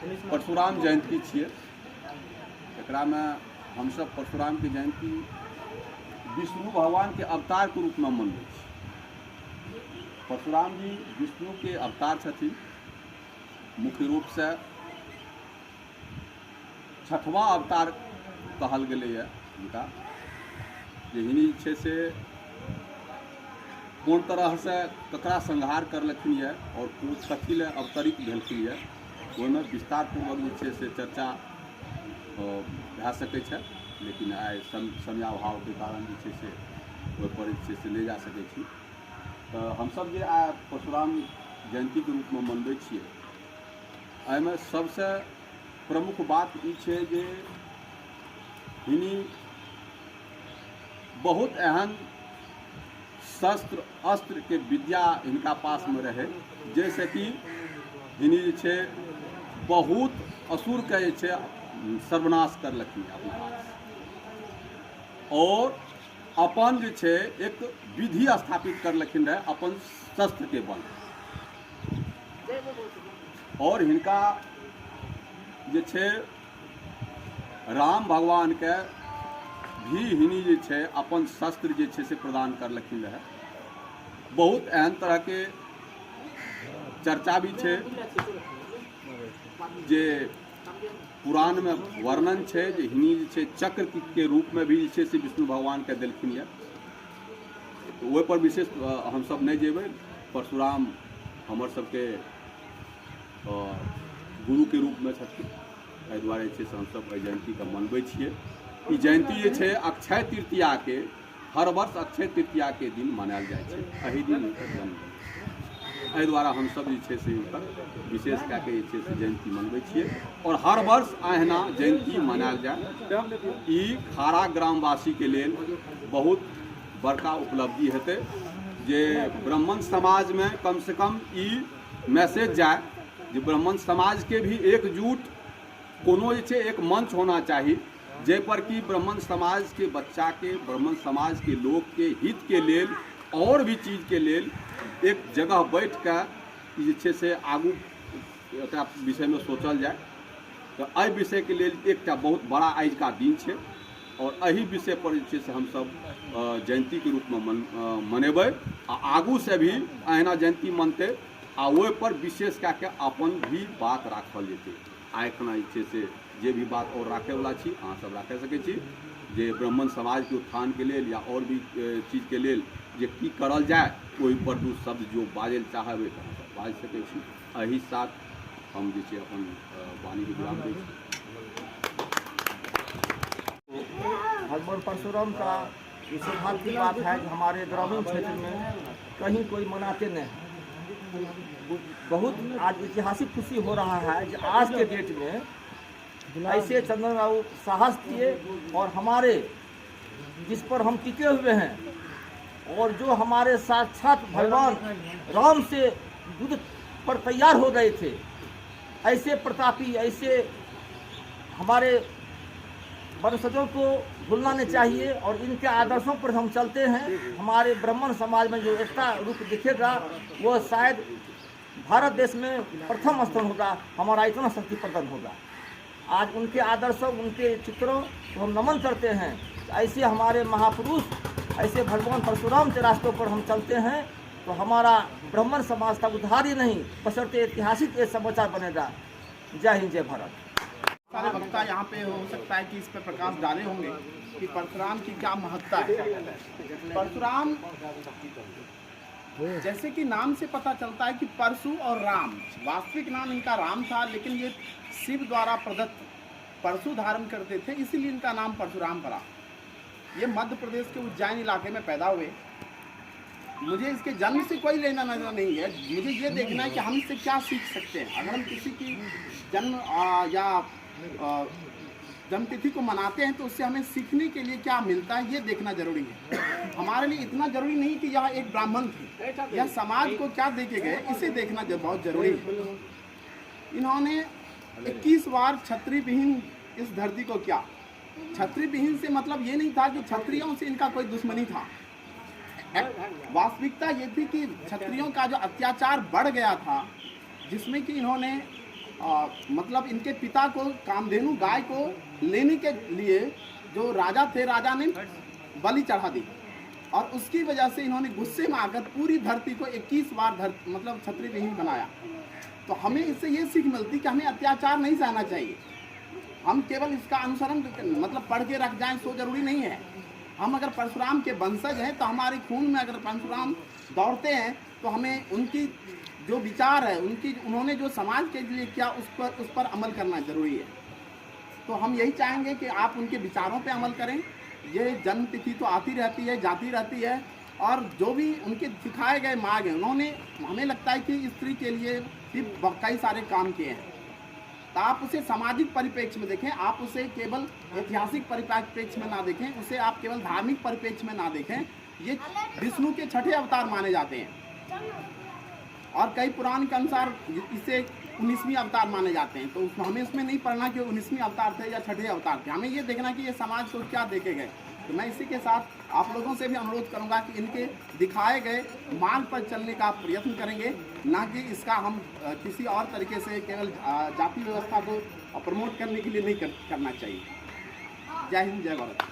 परशुराम जयंती छियै। एकरामे हमसब परशुराम के जयंती विष्णु भगवान के अवतार के रूप में मनबै छी। परशुराम जी विष्णु के अवतार छथिन। मुख्य रूप से छठवां अवतार कहल गेलैए हुनका, जे हिनी छै से कोन तरह से ककरा संहार करलखिन यऽ और कथी लए अवतरित भेलखिन यऽ, ओहिमे विस्तारपूर्वक जे छै से चर्चा भए सकै छै, लेकिन आइ समयाभाव के कारण जे छै से ओहिपर जे छै से नहि जा सकै छी। तऽ हमसब जे आइ परशुराम जयंती के रूप में मनबै छियै, एहिमे सबसे प्रमुख बात ई छै जे हिनी बहुत एहन शस्त्र अस्त्र के विद्या इनका पास में रहे, जैसे कि हिनी जे छै बहुत असुर के जे छै सर्वनाश करलखिन अपना हाथ, और अपन जे छै एक विधि स्थापित करलखिन रहे अपन शस्त्र के बल। और हिनका जे छै राम भगवान के भी हिनी जे छै अपन शस्त्र जे छै से प्रदान करलखिन रहे। बहुत एहन तरह के चर्चा भी छै जे पुराण में वर्णन छै जे हिनी जे छै चक्र के रूप में भी जे छै से विष्णु भगवान के देलखिन यऽ। तो ओहि पर विशेष हम सब नहीं जेबै। परशुराम हमर सबके गुरु के रूप में छथिन, एहि दुआरे जे छै से हमसब एहि जयंती के मनबै छियै। ई जयंती जे छै अक्षय तृतीया के हर वर्ष अक्षय तृतीया के दिन मनायल जाइ छै, एहि दिन हुनकर जन्म भेल। एहि दुआरे हमसब जे छै से हुनकर विशेष कए के जे छै से जयंती मनबै छियै, और हर वर्ष अहिना जयंती मनायल जाए। ई खारा ग्रामवासी के लेल बहुत बड़का उपलब्धि हेतै जे ब्राह्मण समाज में कम से कम ई मैसेज जाए जे ब्राह्मण समाज के भी एकजुट कोनो जे छै एक मंच होना चाहिए, जै पर कि ब्राह्मण समाज के बच्चा के, ब्राह्मण समाज के लोग के हित के लेल और भी चीज के लेल एक जगह बैठ के जे छै से आगू एकरा विषय में सोचल जाए। तो एहि विषय के लेल एकटा बहुत बड़ा आज का दिन छै, और एही विषय पर जे छै से हमसब जयंती के रूप में मनेबै, आ आगू से भी अहिना जयंती मनतै, आ ओहि पर विशेष कए के अपन भी बात राखल जेतै। आ एखना जे छै से जे भी बात और राखे वाला छी अहाँ सब राखे सकै छी, जे ब्राह्मण समाज के उत्थान के लेल या और भी चीज के लेल जे की करल जाए, ओहि पर दू शब्द जो बाजल चाहबै तऽ अहाँ सब बाजि सकै छी। एही साथ हम जे छै अपन वाणी के विराम दै छी। भगवान परशुराम का ये सौभाग्य की बात है कि हमारे ग्रामीण क्षेत्र में कहीं कोई मनाते नहीं हैं। बहुत आज ऐतिहासिक खुशी हो रहा है कि आज के डेट में ऐसे चंद्रन बाबू साहस किए, और हमारे जिस पर हम टिके हुए हैं, और जो हमारे साक्षात भगवान राम से युद्ध पर तैयार हो गए थे, ऐसे प्रतापी, ऐसे हमारे वंशजों को भूलना नहीं चाहिए, और इनके आदर्शों पर हम चलते हैं। हमारे ब्राह्मण समाज में जो एकता रूप दिखेगा, वो शायद भारत देश में प्रथम स्थान होगा, हमारा इतना शक्ति प्रदान होगा। आज उनके आदर्शों, उनके चित्रों को हम नमन करते हैं। ऐसे हमारे महापुरुष, ऐसे भगवान परशुराम के रास्तों पर हम चलते हैं, तो हमारा ब्राह्मण समाज का उद्धार ही नहीं, बशर्ते ऐतिहासिक एक समाचार बनेगा। जय हिंद, जय भारत। सारे वक्ता यहाँ पे हो सकता है कि इस पर प्रकाश डाले होंगे कि परशुराम की क्या महत्ता है। परशुराम जैसे कि नाम से पता चलता है कि परशु और राम, वास्तविक नाम इनका राम था, लेकिन ये शिव द्वारा प्रदत्त परशु धारण करते थे, इसीलिए इनका नाम परशुराम पड़ा। ये मध्य प्रदेश के उज्जैन इलाके में पैदा हुए। मुझे इसके जन्म से कोई लेना देना नहीं है, मुझे ये देखना है कि हम इससे क्या सीख सकते हैं। अगर हम किसी की जन्म या जन्मतिथि को मनाते हैं तो उससे हमें सीखने के लिए क्या मिलता है, ये देखना जरूरी है। हमारे लिए इतना जरूरी नहीं कि यह एक ब्राह्मण थे, यह समाज को क्या दे के गए, इसे देखना बहुत जरूरी है। इन्होंने 21 बार क्षत्रिय विहीन इस धरती को क्या, क्षत्रिय विहीन से मतलब ये नहीं था कि क्षत्रियों से इनका कोई दुश्मनी था। वास्तविकता ये थी कि क्षत्रियों का जो अत्याचार बढ़ गया था, जिसमें कि इन्होंने मतलब इनके पिता को कामधेनु गाय को लेने के लिए जो राजा थे, राजा ने बलि चढ़ा दी और उसकी वजह से इन्होंने गुस्से में आकर पूरी धरती को 21 बार मतलब क्षत्रिय विहीन बनाया। तो हमें इससे ये सीख मिलती कि हमें अत्याचार नहीं सहना चाहिए। हम केवल इसका अनुसरण मतलब पढ़ के रख जाएं सो जरूरी नहीं है। हम अगर परशुराम के वंशज हैं तो हमारे खून में अगर परशुराम दौड़ते हैं तो हमें उनकी जो विचार है, उन्होंने जो समाज के लिए किया उस पर अमल करना जरूरी है। तो हम यही चाहेंगे कि आप उनके विचारों पे अमल करें। ये जन्म तिथि तो आती रहती है, जाती रहती है, और जो भी उनके सिखाए गए मार्ग हैं उन्होंने, हमें लगता है कि स्त्री के लिए भी कई सारे काम किए हैं। तो आप उसे सामाजिक परिप्रेक्ष्य में देखें, आप उसे केवल ऐतिहासिक परिप्रेक्ष्य में ना देखें, उसे आप केवल धार्मिक परिप्रेक्ष्य में ना देखें। ये विष्णु के छठे अवतार माने जाते हैं और कई पुराण के अनुसार इसे 19वीं अवतार माने जाते हैं। तो हमें इसमें नहीं पढ़ना कि 19वीं अवतार थे या छठे अवतार थे, हमें ये देखना कि ये समाज को क्या देखे गए। तो मैं इसी के साथ आप लोगों से भी अनुरोध करूंगा कि इनके दिखाए गए मार्ग पर चलने का प्रयत्न करेंगे, ना कि इसका हम किसी और तरीके से केवल जाति व्यवस्था को प्रमोट करने के लिए नहीं करना चाहिए। जय हिंद, जय भारत।